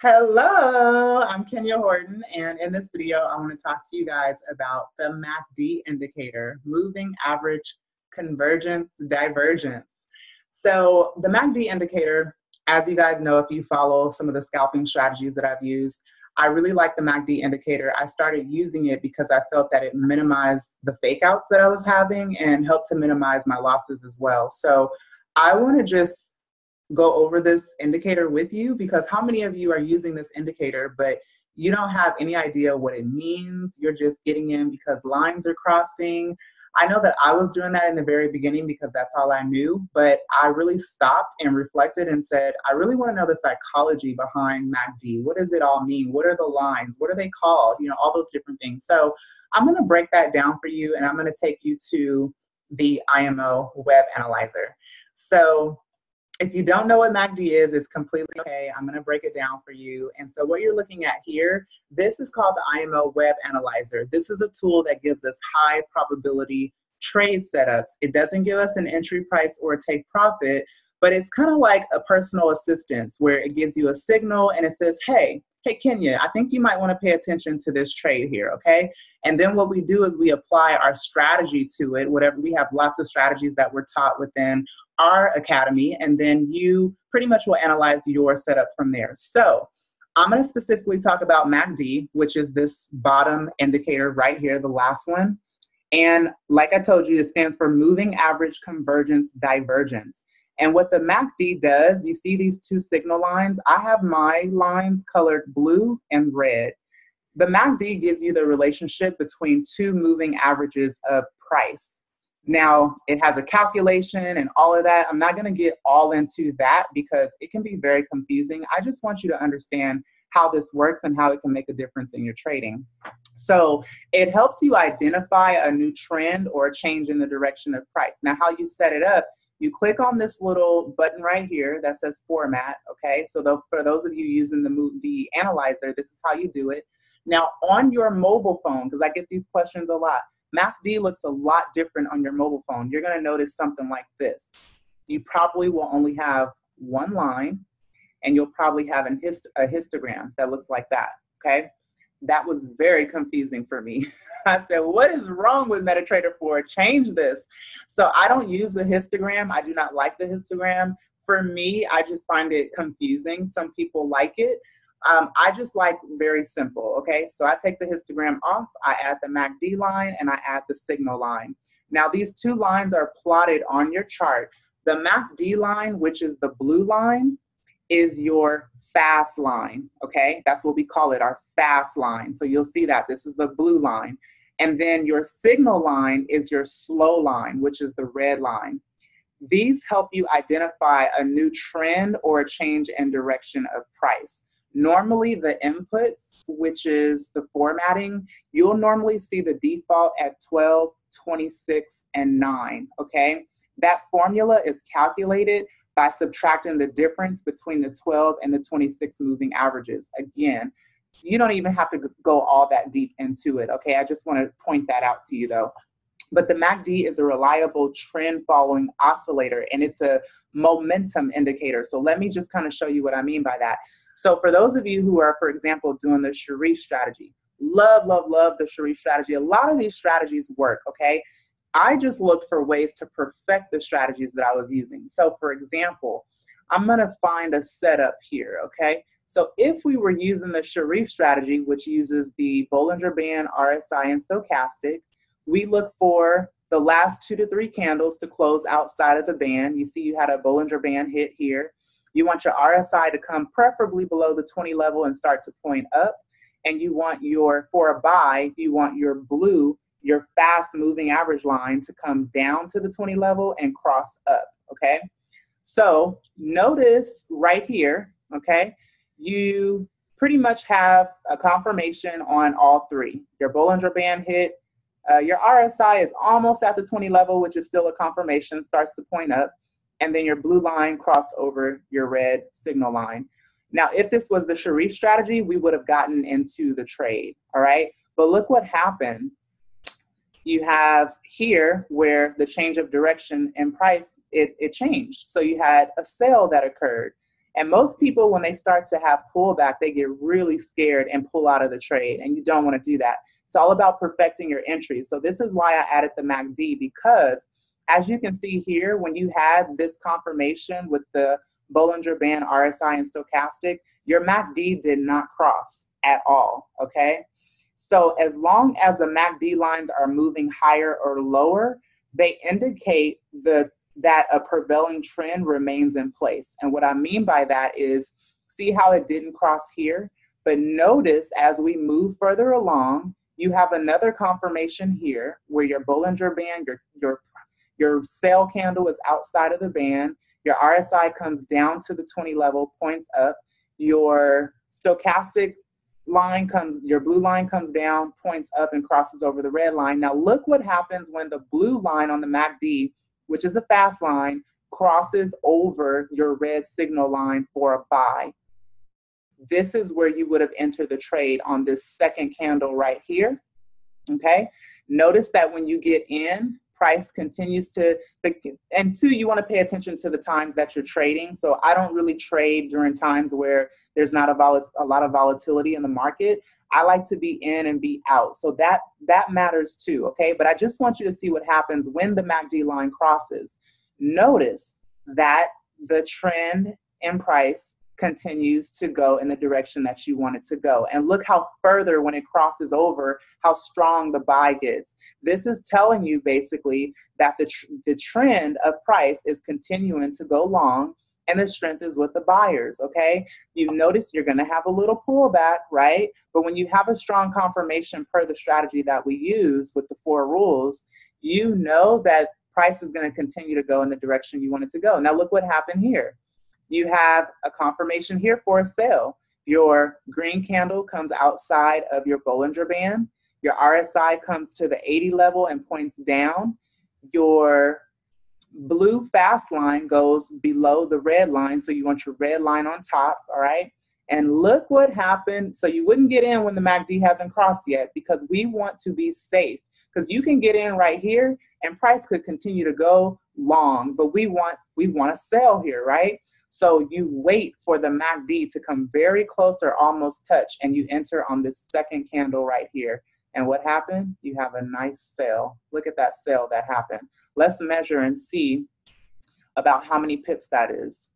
Hello, I'm Kenya Horton, and in this video, I want to talk to you guys about the MACD indicator, moving average convergence divergence. So the MACD indicator, as you guys know, if you follow some of the scalping strategies that I've used, I really like the MACD indicator. I started using it because I felt that it minimized the fake outs that I was having and helped to minimize my losses as well. So I want to just go over this indicator with you, because how many of you are using this indicator but you don't have any idea what it means? You're just getting in because lines are crossing. I know that I was doing that in the very beginning because that's all I knew, but I really stopped and reflected and said, I really want to know the psychology behind MACD. What does it all mean? What are the lines? What are they called? You know, all those different things. So I'm going to break that down for you, and I'm going to take you to the Imo Web Analyzer. So if you don't know what MACD is, it's completely okay. I'm going to break it down for you. And so what you're looking at here, this is called the Imo Web Analyzer. This is a tool that gives us high probability trade setups. It doesn't give us an entry price or a take profit, but it's kind of like a personal assistant where it gives you a signal and it says, hey Kenya, I think you might want to pay attention to this trade here, okay? And then what we do is we apply our strategy to it. Whatever, we have lots of strategies that we're taught within our academy, and then you pretty much will analyze your setup from there. So I'm going to specifically talk about MACD, which is this bottom indicator right here, the last one. And like I told you, it stands for moving average convergence divergence. And what the MACD does, you see these two signal lines? I have my lines colored blue and red. The MACD gives you the relationship between two moving averages of price. Now, it has a calculation and all of that. I'm not going to get all into that because it can be very confusing. I just want you to understand how this works and how it can make a difference in your trading. So it helps you identify a new trend or a change in the direction of price. Now, how you set it up, you click on this little button right here that says format, okay? So for those of you using the analyzer, this is how you do it. Now, on your mobile phone, because I get these questions a lot, MACD looks a lot different on your mobile phone. You're going to notice something like this. You probably will only have one line, and you'll probably have a histogram that looks like that, okay? That was very confusing for me. I said, what is wrong with MetaTrader 4? Change this. So I don't use the histogram. I do not like the histogram. For me, I just find it confusing. Some people like it. I just like very simple, okay? So I take the histogram off, I add the MACD line, and I add the signal line. Now these two lines are plotted on your chart. The MACD line, which is the blue line, is your fast line, okay? That's what we call it, our fast line. So you'll see that this is the blue line. And then your signal line is your slow line, which is the red line. These help you identify a new trend or a change in direction of price. Normally the inputs, which is the formatting, you'll normally see the default at 12, 26, and 9, okay? That formula is calculated by subtracting the difference between the 12 and the 26 moving averages. Again, you don't even have to go all that deep into it, okay? I just want to point that out to you though. But the MACD is a reliable trend following oscillator, and it's a momentum indicator. So let me just kind of show you what I mean by that. So for those of you who are, for example, doing the Sherif strategy, love the Sherif strategy. A lot of these strategies work, okay? I just looked for ways to perfect the strategies that I was using. So for example, I'm gonna find a setup here, okay? So if we were using the Sherif strategy, which uses the Bollinger Band, RSI, and stochastic, we look for the last 2 to 3 candles to close outside of the band. You see you had a Bollinger Band hit here. You want your RSI to come preferably below the 20 level and start to point up. And you want for a buy, you want your blue, your fast moving average line to come down to the 20 level and cross up, okay? So notice right here, okay, you pretty much have a confirmation on all three. Your Bollinger Band hit, your RSI is almost at the 20 level, which is still a confirmation, starts to point up. And then your blue line crossed over your red signal line. Now, if this was the Sherif strategy, we would have gotten into the trade, all right? But look what happened. You have here where the change of direction and price, it changed. So you had a sale that occurred. And most people, when they start to have pullback, they get really scared and pull out of the trade, and you don't want to do that. It's all about perfecting your entries. So this is why I added the MACD, because as you can see here, when you had this confirmation with the Bollinger Band, RSI, and stochastic, your MACD did not cross at all, okay? So as long as the MACD lines are moving higher or lower, they indicate that a prevailing trend remains in place. And what I mean by that is, see how it didn't cross here? But notice as we move further along, you have another confirmation here where your Bollinger Band, your sell candle is outside of the band, your RSI comes down to the 20 level, points up, your stochastic line comes, your blue line comes down, points up, and crosses over the red line. Now look what happens when the blue line on the MACD, which is the fast line, crosses over your red signal line for a buy. This is where you would have entered the trade on this second candle right here, okay? Notice that when you get in, price continues to, and two, you want to pay attention to the times that you're trading. So I don't really trade during times where there's not a lot of volatility in the market. I like to be in and be out. So that matters too, okay? But I just want you to see what happens when the MACD line crosses. Notice that the trend in price continues to go in the direction that you want it to go. And look how further when it crosses over, how strong the buy gets. This is telling you basically that the trend of price is continuing to go long, and the strength is with the buyers, okay? You notice you're gonna have a little pullback, right? But when you have a strong confirmation per the strategy that we use with the 4 rules, you know that price is gonna continue to go in the direction you want it to go. Now look what happened here. You have a confirmation here for a sell. Your green candle comes outside of your Bollinger Band. Your RSI comes to the 80 level and points down. Your blue fast line goes below the red line, so you want your red line on top, all right? And look what happened. So you wouldn't get in when the MACD hasn't crossed yet, because we want to be safe, because you can get in right here and price could continue to go long, but we want to sell here, right? So you wait for the MACD to come very close or almost touch, and you enter on this second candle right here. And what happened? You have a nice sell. Look at that sell that happened. Let's measure and see about how many pips that is.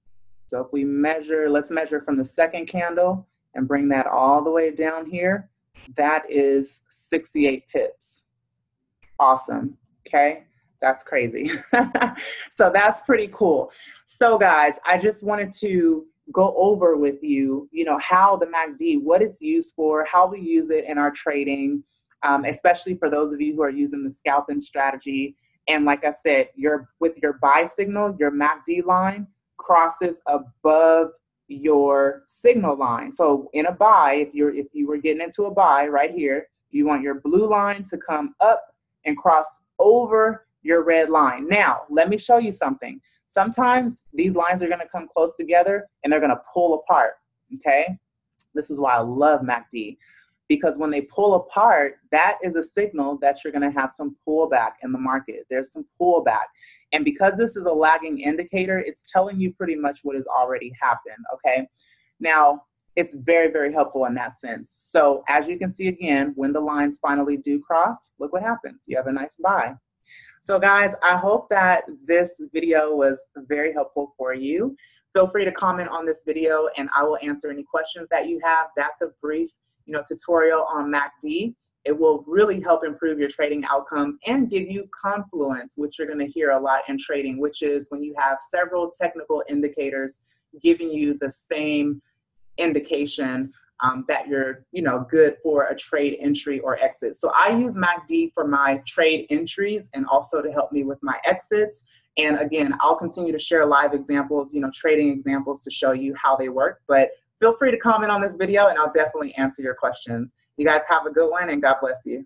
So if we measure, let's measure from the second candle and bring that all the way down here. That is 68 pips. Awesome, okay? That's crazy. So that's pretty cool. So guys, I just wanted to go over with you, how the MACD, what it's used for, how we use it in our trading, especially for those of you who are using the scalping strategy. And like I said, with your buy signal, your MACD line crosses above your signal line. So in a buy, if you were getting into a buy right here, you want your blue line to come up and cross over your red line. Now, let me show you something. Sometimes these lines are going to come close together and they're going to pull apart, okay? This is why I love MACD, because when they pull apart, that is a signal that you're going to have some pullback in the market. There's some pullback. And because this is a lagging indicator, it's telling you pretty much what has already happened, okay? Now, it's very, very helpful in that sense. So as you can see again, when the lines finally do cross, look what happens. You have a nice buy. So guys, I hope that this video was very helpful for you. Feel free to comment on this video and I will answer any questions that you have. That's a brief, tutorial on MACD. It will really help improve your trading outcomes and give you confluence, which you're going to hear a lot in trading, which is when you have several technical indicators giving you the same indication that you're, good for a trade entry or exit. So I use MACD for my trade entries and also to help me with my exits. And again, I'll continue to share live examples, trading examples to show you how they work. But feel free to comment on this video and I'll definitely answer your questions. You guys have a good one and God bless you.